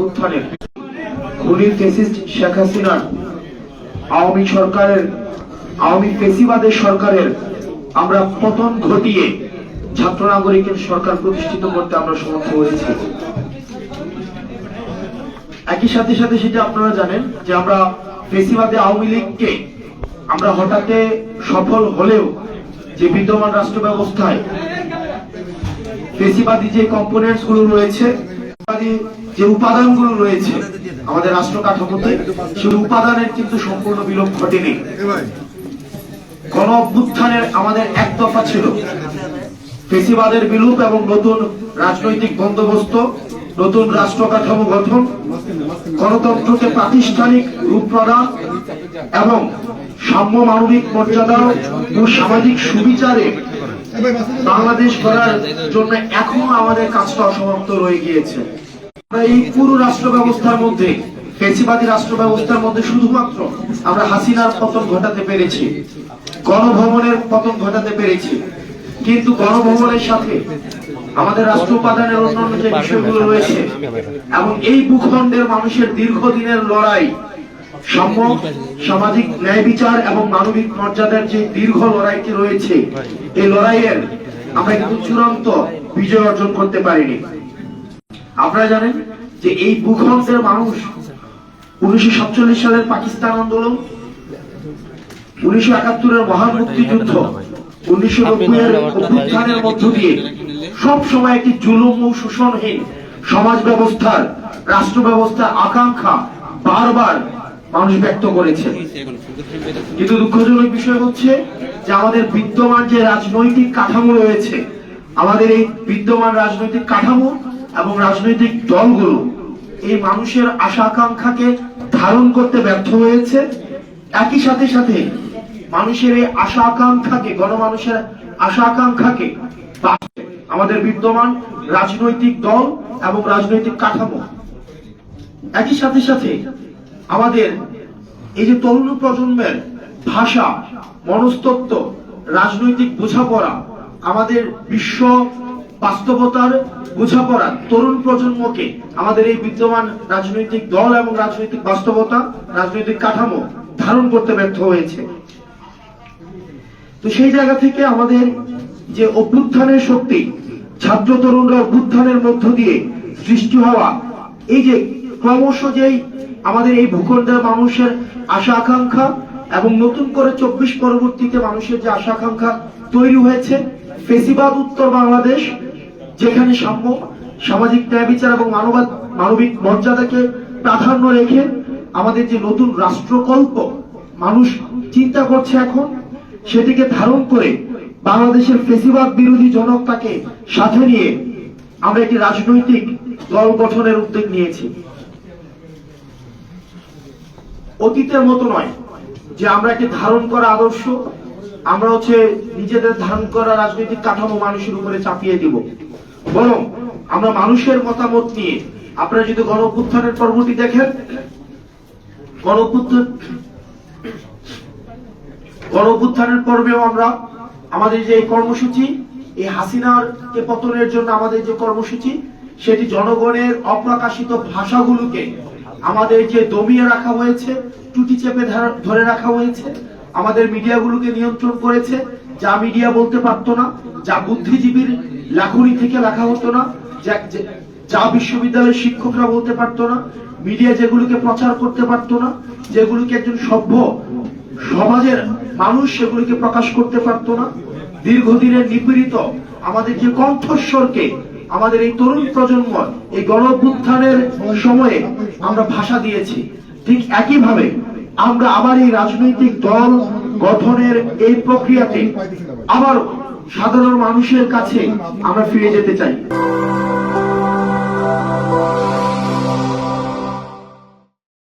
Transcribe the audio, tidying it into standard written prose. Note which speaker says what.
Speaker 1: উত্থানের খুনির ফ্যাসিস্ট শেখ হাসিনার আওয়ামী ফ্যাসিবাদের সরকারের আমরা পতন ঘটিয়ে ছাত্র নাগরিকের সরকার প্রতিষ্ঠিত করতে আমরা সমর্থ হয়েছি। একই সাথে সাথে সেটা আপনারা জানেন যে আমরা ফ্যাসিবাদে আওয়ামী লীগকে আমরা হঠাতে সফল হলেও যে বিদ্যমান রাষ্ট্র ব্যবস্থায় ফ্যাসিবাদী যে কম্পোনেন্টস গুলো রয়েছে, যে উপাদানগুলো রয়েছে আমাদের রাষ্ট্র কাঠামোতে, সেই উপাদানের কিন্তু সম্পূর্ণ বিলোপ ঘটেনি। গণ অভ্যুত্থানের আমাদের এক দফা ছিল ফ্যাসিবাদের বিলোপ এবং নতুন রাজনৈতিক বন্দোবস্ত, নতুন রাষ্ট্র কাঠামো গঠন, গণতন্ত্রকে প্রাতিষ্ঠানিক রূপ প্রদান এবং সাম্য মানবিক মর্যাদা ও সামাজিক সুবিচারে বাংলাদেশ গড়ার জন্য এখনো আমাদের কাজটা অসমাপ্ত রয়ে গিয়েছে। এই পুরো রাষ্ট্র ব্যবস্থার মধ্যে, ফ্যাসিবাদী রাষ্ট্র ব্যবস্থার মধ্যে শুধুমাত্র আমরা হাসিনার পতন ঘটাতে পেরেছি, গণভবনের পতন ঘটাতে পেরেছি, কিন্তু গণভবনের সাথে আমাদের রাষ্ট্র উপাদানের অন্যান্য যে বিষয়গুলো রয়েছে এবং এই ভূখণ্ডের মানুষের দীর্ঘদিনের লড়াই, সাম্য, সামাজিক ন্যায় বিচার এবং মানবিক মর্যাদার যে দীর্ঘ লড়াইটি রয়েছে, এই লড়াইয়ের আমরা কিন্তু চূড়ান্ত বিজয় অর্জন করতে পারিনি। আপনারা জানেন যে এই ভূখণ্ডের মানুষ 1947 সালের পাকিস্তান আন্দোলন, 1971-এর মহান মুক্তিযুদ্ধ, 1990-এর অভ্যুত্থানের মধ্য দিয়ে সব সময় একটি জুলুম ও শোষণহীন সমাজ ব্যবস্থার, রাষ্ট্র ব্যবস্থার আকাঙ্ক্ষা বারবার মানুষ ব্যক্ত করেছে। কিন্তু দুঃখজনক বিষয় হচ্ছে যে আমাদের বিদ্যমান যে রাজনৈতিক কাঠামো রয়েছে, আমাদের এই বিদ্যমান রাজনৈতিক কাঠামো এবং রাজনৈতিক দলগুলো এই মানুষের আশা আকাঙ্ক্ষাকে ধারণ করতে ব্যর্থ হয়েছে। একই সাথে সাথে মানুষের এই আশা আকাঙ্ক্ষাকে, গণমানুষের আশা আকাঙ্ক্ষাকে আমাদের বিদ্যমান রাজনৈতিক দল এবং রাজনৈতিক কাঠামো, একই সাথে সাথে আমাদের এই যে তরুণ প্রজন্মের ভাষা, মনস্তত্ত্ব, রাজনৈতিক বোঝাপড়া, আমাদের বিশ্ব বাস্তবতার বোঝাপড়া তরুণ প্রজন্মকে আমাদের এই বিদ্যমান রাজনৈতিক দল এবং রাজনৈতিক বাস্তবতা, রাজনৈতিক কাঠামো ধারণ করতে ব্যর্থ হয়েছে। তো সেই জায়গা থেকে আমাদের যে অভ্যুত্থানের শক্তি, ছাত্র তরুণরা অভ্যুত্থানের মধ্য দিয়ে সৃষ্টি হওয়া, এই যে ক্রমশ যেই আমাদের এই ভূখণ্ডের মানুষের আশা আকাঙ্ক্ষা এবং নতুন করে 24 পরবর্তীতে মানুষের যে আশা আকাঙ্ক্ষা তৈরি হয়েছে, ফ্যাসিবাদ উত্তর বাংলাদেশ, যেখানে সাম্য, সামাজিক ন্যায় বিচার এবং মানবিক মর্যাদাকে প্রাধান্য রেখে আমাদের যে নতুন রাষ্ট্রকল্প মানুষ চিন্তা করছে এখন, সেটিকে ধারণ করে বাংলাদেশের ফ্যাসিবাদ বিরোধী জনতাকে সাথে নিয়ে আমরা একটি রাজনৈতিক দল গঠনের উদ্যোগ নিয়েছি। অতীতের মতো নয় যে আমরা একটি ধারণ করা আদর্শ আমরা নিজেদের ধারণ করা রাজনৈতিক কাঠামো মানুষের উপরে চাপিয়ে দিব, বরং আমরা মানুষের মতামত নিয়ে, আপনারা যদি গণ অভ্যুত্থানের পর্বটি দেখেন, গণ অভ্যুত্থানের পর্বেও আমরা আমাদের যে কর্মসূচি, এই হাসিনার কে পতনের জন্য আমাদের যে কর্মসূচি, সেটি জনগণের অপ্রকাশিত ভাষাগুলোকে আমাদের যে দমিয়ে রাখা হয়েছে, টুটি চেপে ধরে রাখা হয়েছে, আমাদের মিডিয়াগুলোকে নিয়ন্ত্রণ করেছে। যা মিডিয়া বলতে পারতো না, যা বুদ্ধিজীবীর লেখনী থেকে লেখা হতো না, যা বিশ্ববিদ্যালয়ের শিক্ষকরা বলতে পারতো না, মিডিয়া যেগুলোকে প্রচার করতে পারতো না, যেগুলোকে একজন সভ্য সমাজের মানুষ সেগুলিকে প্রকাশ করতে পারতো না, দীর্ঘদিনের নিপীড়িত আমাদের যে কণ্ঠস্বরকে আমাদের এই তরুণ প্রজন্ম এই গণ অভ্যুত্থানের সময়ে আমরা ভাষা দিয়েছি, ঠিক একইভাবে আমরা আবার এই রাজনৈতিক দল গঠনের এই প্রক্রিয়াতে আবার সাধারণ মানুষের কাছে আমরা ফিরে যেতে চাই।